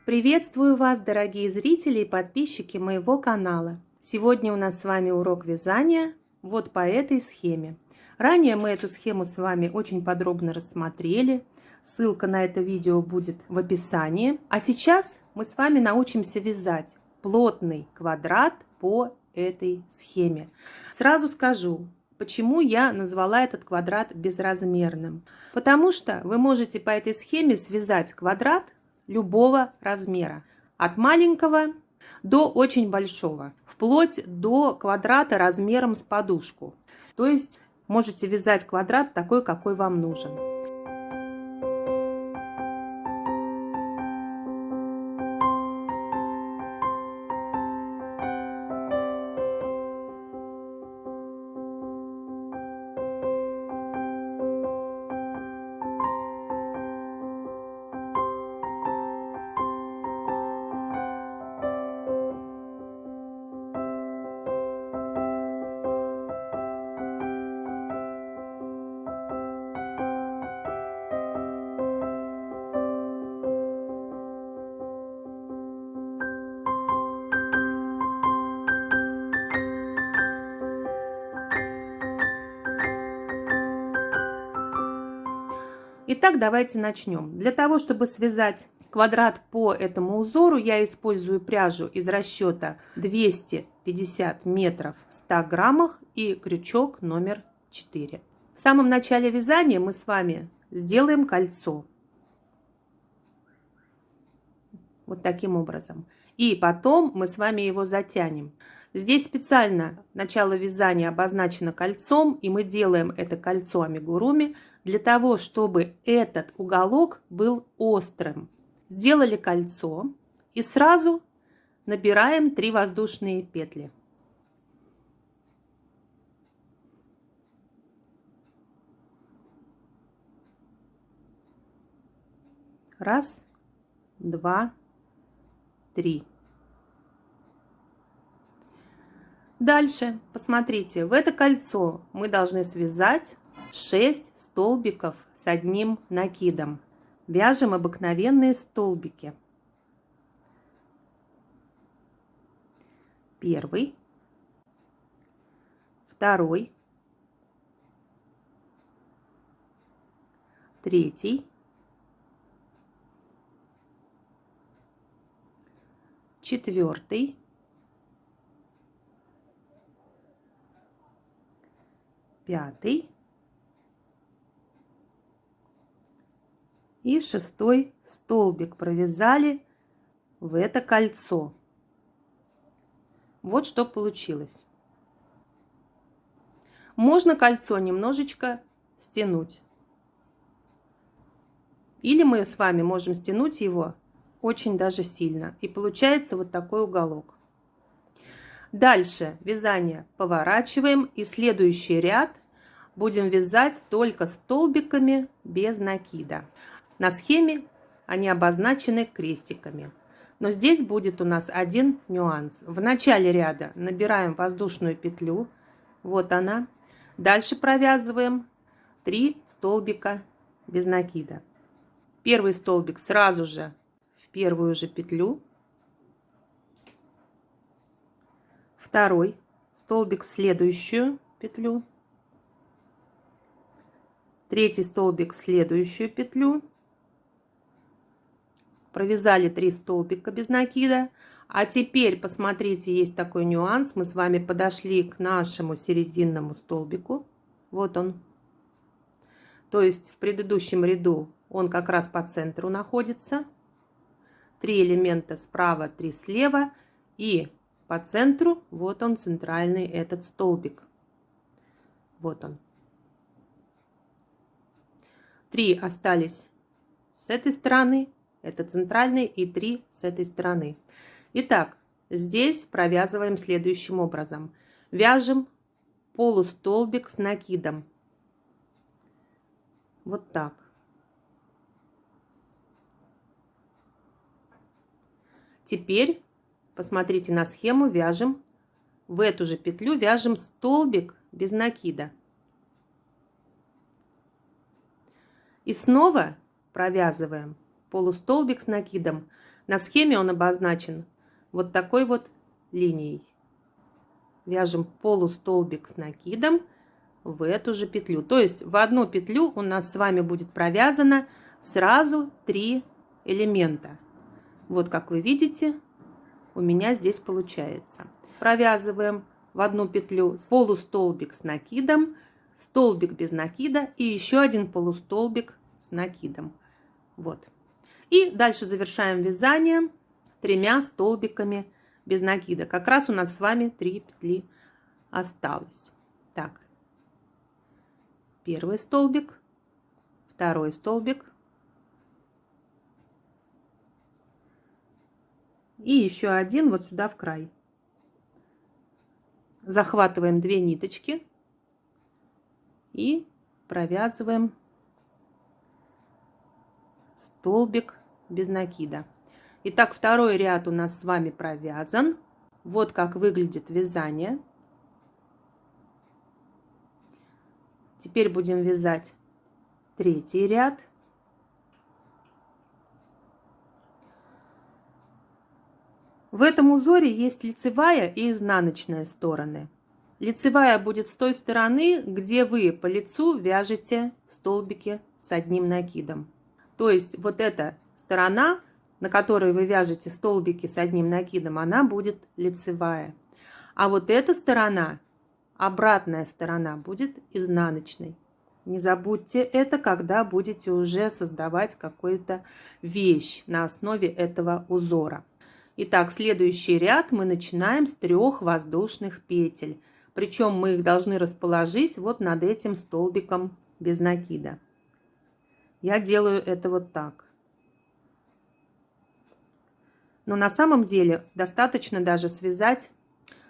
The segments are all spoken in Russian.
Приветствую вас, дорогие зрители и подписчики моего канала. Сегодня у нас с вами урок вязания вот по этой схеме. Ранее мы эту схему с вами очень подробно рассмотрели. Ссылка на это видео будет в описании. А сейчас мы с вами научимся вязать плотный квадрат по этой схеме. Сразу скажу, почему я назвала этот квадрат безразмерным. Потому что вы можете по этой схеме связать квадрат любого размера, от маленького до очень большого, вплоть до квадрата размером с подушку. То есть можете вязать квадрат такой, какой вам нужен. Итак, давайте начнем. Для того, чтобы связать квадрат по этому узору, я использую пряжу из расчета 250 метров в 100 граммах и крючок номер 4. В самом начале вязания мы с вами сделаем кольцо. Вот таким образом. И потом мы с вами его затянем. Здесь специально начало вязания обозначено кольцом, и мы делаем это кольцо амигуруми для того, чтобы этот уголок был острым. Сделали кольцо и сразу набираем 3 воздушные петли. Раз, два, три. Дальше, посмотрите, в это кольцо мы должны связать 6 столбиков с одним накидом. Вяжем обыкновенные столбики. Первый, второй, третий, четвертый, пятый и 6 столбик провязали в это кольцо. Вот что получилось. Можно кольцо немножечко стянуть. Или мы с вами можем стянуть его очень даже сильно. И получается вот такой уголок. Дальше вязание поворачиваем, и следующий ряд будем вязать только столбиками без накида. На схеме они обозначены крестиками. Но здесь будет у нас один нюанс. В начале ряда набираем воздушную петлю. Вот она. Дальше провязываем 3 столбика без накида. Первый столбик сразу же в первую же петлю. Второй столбик в следующую петлю. Третий столбик в следующую петлю. Провязали 3 столбика без накида. А теперь, посмотрите, есть такой нюанс. Мы с вами подошли к нашему серединному столбику. Вот он. То есть в предыдущем ряду он как раз по центру находится. 3 элемента справа, 3 слева. И по центру вот он, центральный этот столбик. Вот он. 3 остались с этой стороны. Это центральный, и 3 с этой стороны. Итак, здесь провязываем следующим образом. Вяжем полустолбик с накидом. Вот так. Теперь, посмотрите на схему, вяжем в эту же петлю, вяжем столбик без накида. И снова провязываем полустолбик с накидом. На схеме он обозначен вот такой вот линией. Вяжем полустолбик с накидом в эту же петлю. То есть в одну петлю у нас с вами будет провязано сразу 3 элемента. Вот как вы видите, у меня здесь получается. Провязываем в одну петлю полустолбик с накидом, столбик без накида и еще один полустолбик с накидом. Вот. И дальше завершаем вязание 3 столбиками без накида. Как раз у нас с вами 3 петли осталось. Так. Первый столбик, второй столбик. И еще один вот сюда в край. Захватываем 2 ниточки и провязываем столбик без накида. Итак, второй ряд у нас с вами провязан. Вот как выглядит вязание. Теперь будем вязать 3-й ряд. В этом узоре есть лицевая и изнаночная стороны. Лицевая будет с той стороны, где вы по лицу вяжете столбики с одним накидом. То есть вот эта сторона, на которой вы вяжете столбики с одним накидом, она будет лицевая. А вот эта сторона, обратная сторона, будет изнаночной. Не забудьте это, когда будете уже создавать какую-то вещь на основе этого узора. Итак, следующий ряд мы начинаем с 3 воздушных петель. Причем мы их должны расположить вот над этим столбиком без накида. Я делаю это вот так. Но на самом деле достаточно даже связать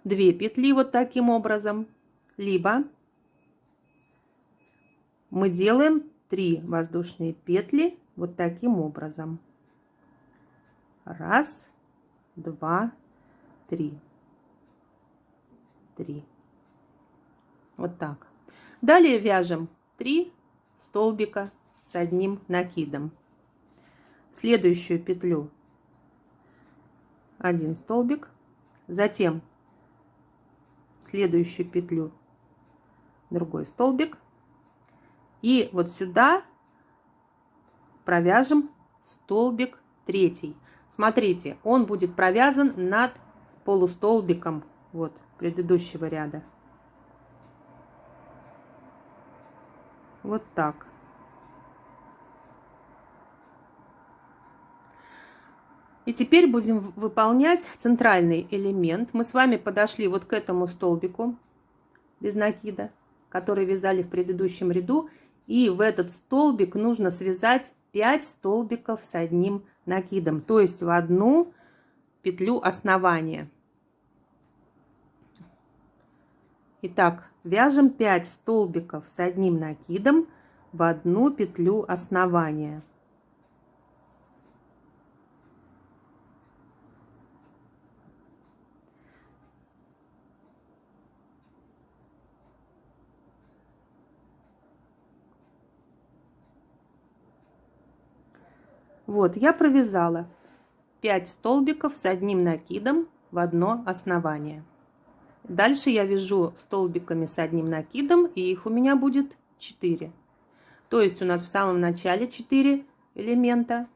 2 петли вот таким образом. Либо мы делаем 3 воздушные петли вот таким образом. 1, 2, 3. 3. Вот так. Далее вяжем 3 столбика с одним накидом. Следующую петлю 1 столбик, затем следующую петлю другой столбик, и вот сюда провяжем столбик 3. Смотрите, он будет провязан над полустолбиком вот предыдущего ряда. Вот так. И теперь будем выполнять центральный элемент. Мы с вами подошли вот к этому столбику без накида, который вязали в предыдущем ряду. И в этот столбик нужно связать 5 столбиков с одним накидом, то есть в одну петлю основания. Итак, вяжем 5 столбиков с одним накидом в одну петлю основания. Вот, я провязала 5 столбиков с одним накидом в одно основание. Дальше я вяжу столбиками с одним накидом, и их у меня будет 4. То есть у нас в самом начале 4 элемента,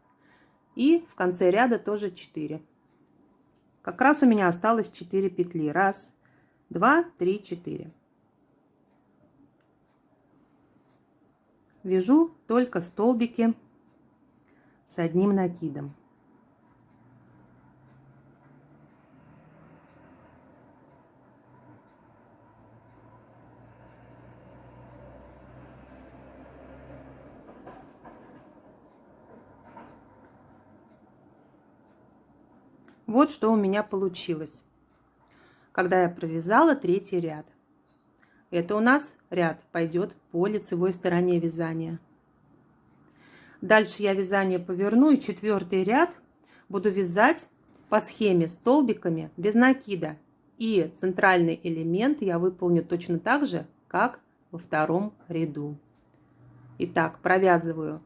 и в конце ряда тоже 4. Как раз у меня осталось 4 петли. 1, 2, 3, 4. Вяжу только столбики с одним накидом. Вот что у меня получилось, когда я провязала 3-й ряд. Это у нас ряд пойдет по лицевой стороне вязания. Дальше я вязание поверну, и 4-й ряд буду вязать по схеме столбиками без накида. И центральный элемент я выполню точно так же, как во 2-м ряду. Итак, провязываю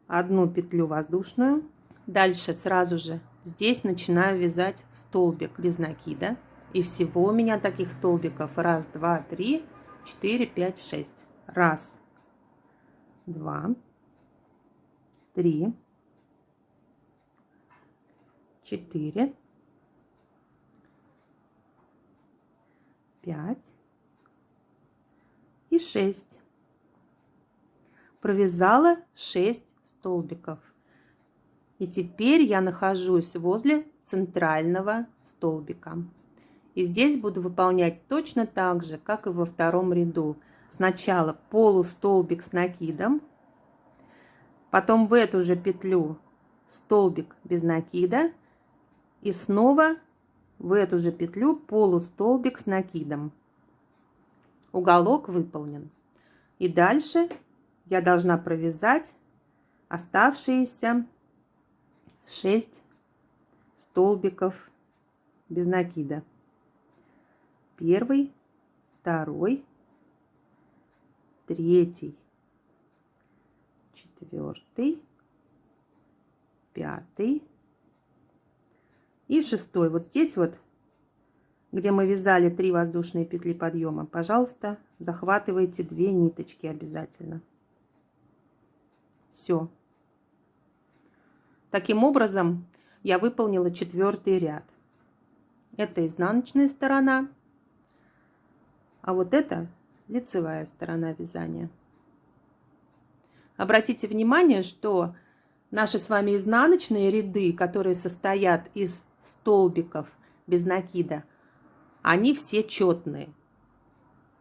1 петлю воздушную. Дальше сразу же здесь начинаю вязать столбик без накида. И всего у меня таких столбиков 1, 2, 3, 4, 5, 6. 1, 2, 3, 4, 5 и 6. Провязала 6 столбиков. И теперь я нахожусь возле центрального столбика. И здесь буду выполнять точно так же, как и во втором ряду. Сначала полустолбик с накидом, потом в эту же петлю столбик без накида и снова в эту же петлю полустолбик с накидом. Уголок выполнен. И дальше я должна провязать оставшиеся 6 столбиков без накида. 1, 2, 3, 4, 5 и 6. Вот здесь вот, где мы вязали 3 воздушные петли подъема, пожалуйста, захватывайте 2 ниточки обязательно. Все. Таким образом я выполнила 4-й ряд. Это изнаночная сторона, а вот это лицевая сторона вязания. Обратите внимание, что наши с вами изнаночные ряды, которые состоят из столбиков без накида, они все четные.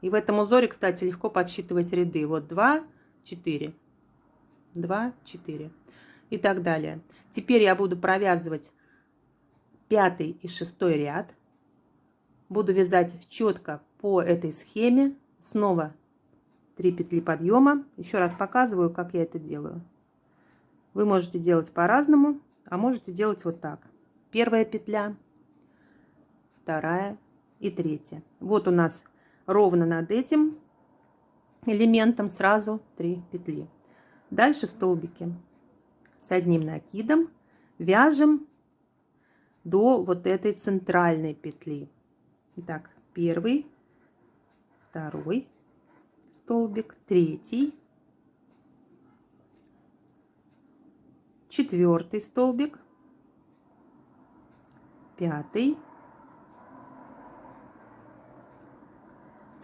И в этом узоре, кстати, легко подсчитывать ряды. Вот 2, 4, 2, 4 и так далее. Теперь я буду провязывать 5 и 6 ряд. Буду вязать четко по этой схеме. Снова 3 петли подъема. Еще раз показываю, как я это делаю. Вы можете делать по-разному, а можете делать вот так. 1 петля, 2 и 3. Вот у нас ровно над этим элементом сразу 3 петли. Дальше столбики с одним накидом вяжем до вот этой центральной петли. Итак, 1, 2 столбик, 3, 4 столбик, 5,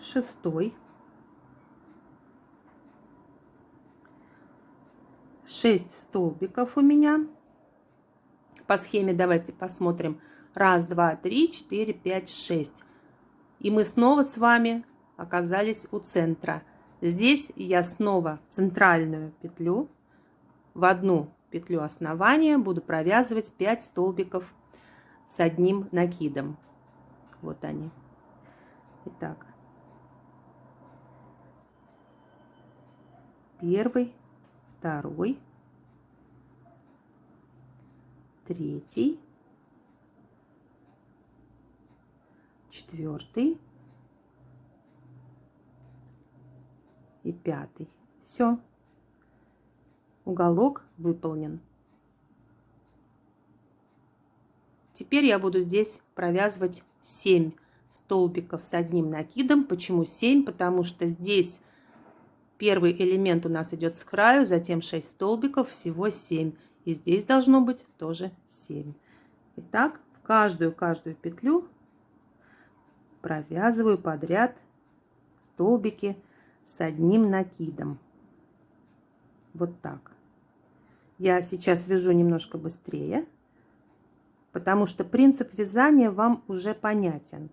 6, 6 столбиков у меня. По схеме давайте посмотрим. 1, 2, 3, 4, 5, 6. И мы снова с вами оказались у центра. Здесь я снова в центральную петлю, в одну петлю основания буду провязывать 5 столбиков с одним накидом. Вот они. Итак, 1, 2, 3, 4 и 5. Все. Уголок выполнен. Теперь я буду здесь провязывать 7 столбиков с одним накидом. Почему 7? Потому что здесь первый элемент у нас идет с краю, затем 6 столбиков, всего 7. И здесь должно быть тоже 7. Итак, в каждую петлю провязываю подряд столбики с одним накидом. Вот так. Я сейчас вяжу немножко быстрее, потому что принцип вязания вам уже понятен.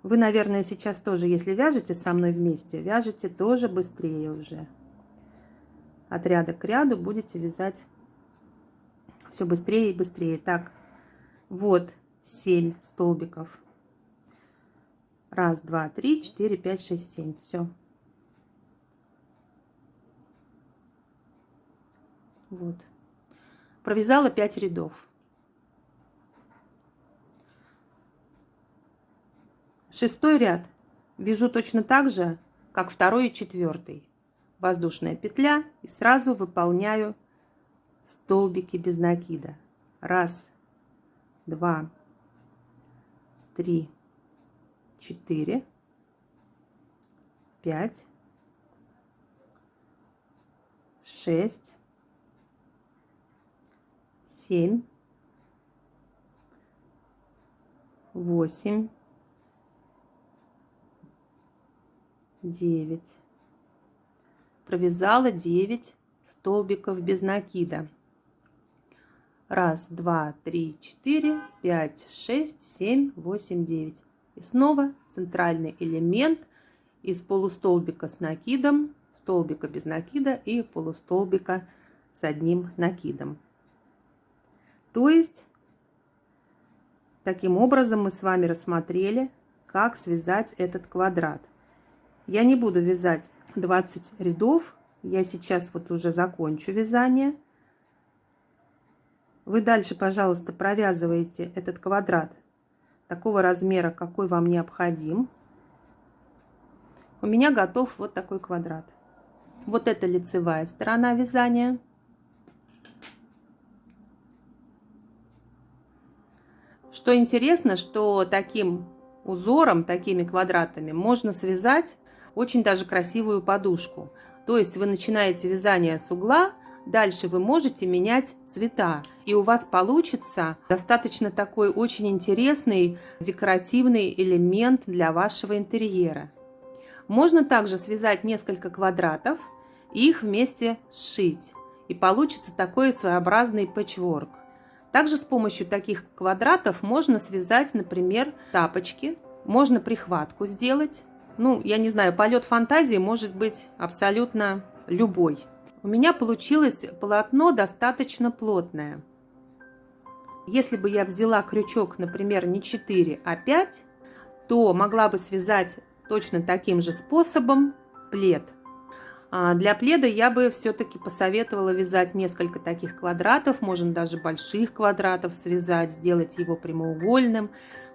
Вы, наверное, сейчас тоже, если вяжете со мной вместе, вяжете тоже быстрее уже. От ряда к ряду будете вязать все быстрее и быстрее. Так, вот 7 столбиков. 1, 2, 3, 4, 5, 6, 7. Все. Вот. Провязала 5 рядов. 6 ряд вяжу точно так же, как 2 и 4. воздушная петля и сразу выполняю столбики без накида. 1, 2, 3, 4, 5, 6, 7, 8, 9. Провязала 9 столбиков без накида. 1, 2, 3, 4, 5, 6, 7, 8, 9. И снова центральный элемент из полустолбика с накидом, столбика без накида и полустолбика с одним накидом. То есть, таким образом мы с вами рассмотрели, как связать этот квадрат. Я не буду вязать 20 рядов, я сейчас вот уже закончу вязание. Вы дальше, пожалуйста, провязываете этот квадрат такого размера, какой вам необходим. У меня готов вот такой квадрат. Вот это лицевая сторона вязания. Что интересно, что таким узором, такими квадратами можно связать очень даже красивую подушку. То есть вы начинаете вязание с угла, дальше вы можете менять цвета, и у вас получится достаточно такой очень интересный декоративный элемент для вашего интерьера. Можно также связать несколько квадратов и их вместе сшить, и получится такой своеобразный пэтчворк. Также с помощью таких квадратов можно связать, например, тапочки, можно прихватку сделать. Ну, я не знаю, полет фантазии может быть абсолютно любой. У меня получилось полотно достаточно плотное. Если бы я взяла крючок, например, не 4, а 5, то могла бы связать точно таким же способом плед. Для пледа я бы все-таки посоветовала вязать несколько таких квадратов, можно даже больших квадратов связать, сделать его прямоугольным.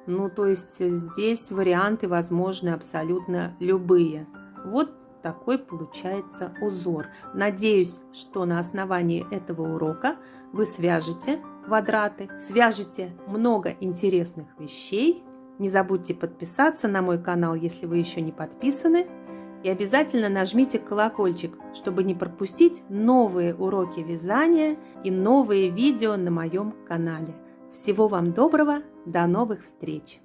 Ну, то есть здесь варианты возможны абсолютно любые. Вот такой получается узор. Надеюсь, что на основании этого урока вы свяжете квадраты, свяжете много интересных вещей. Не забудьте подписаться на мой канал, если вы еще не подписаны. И обязательно нажмите колокольчик, чтобы не пропустить новые уроки вязания и новые видео на моем канале. Всего вам доброго, до новых встреч!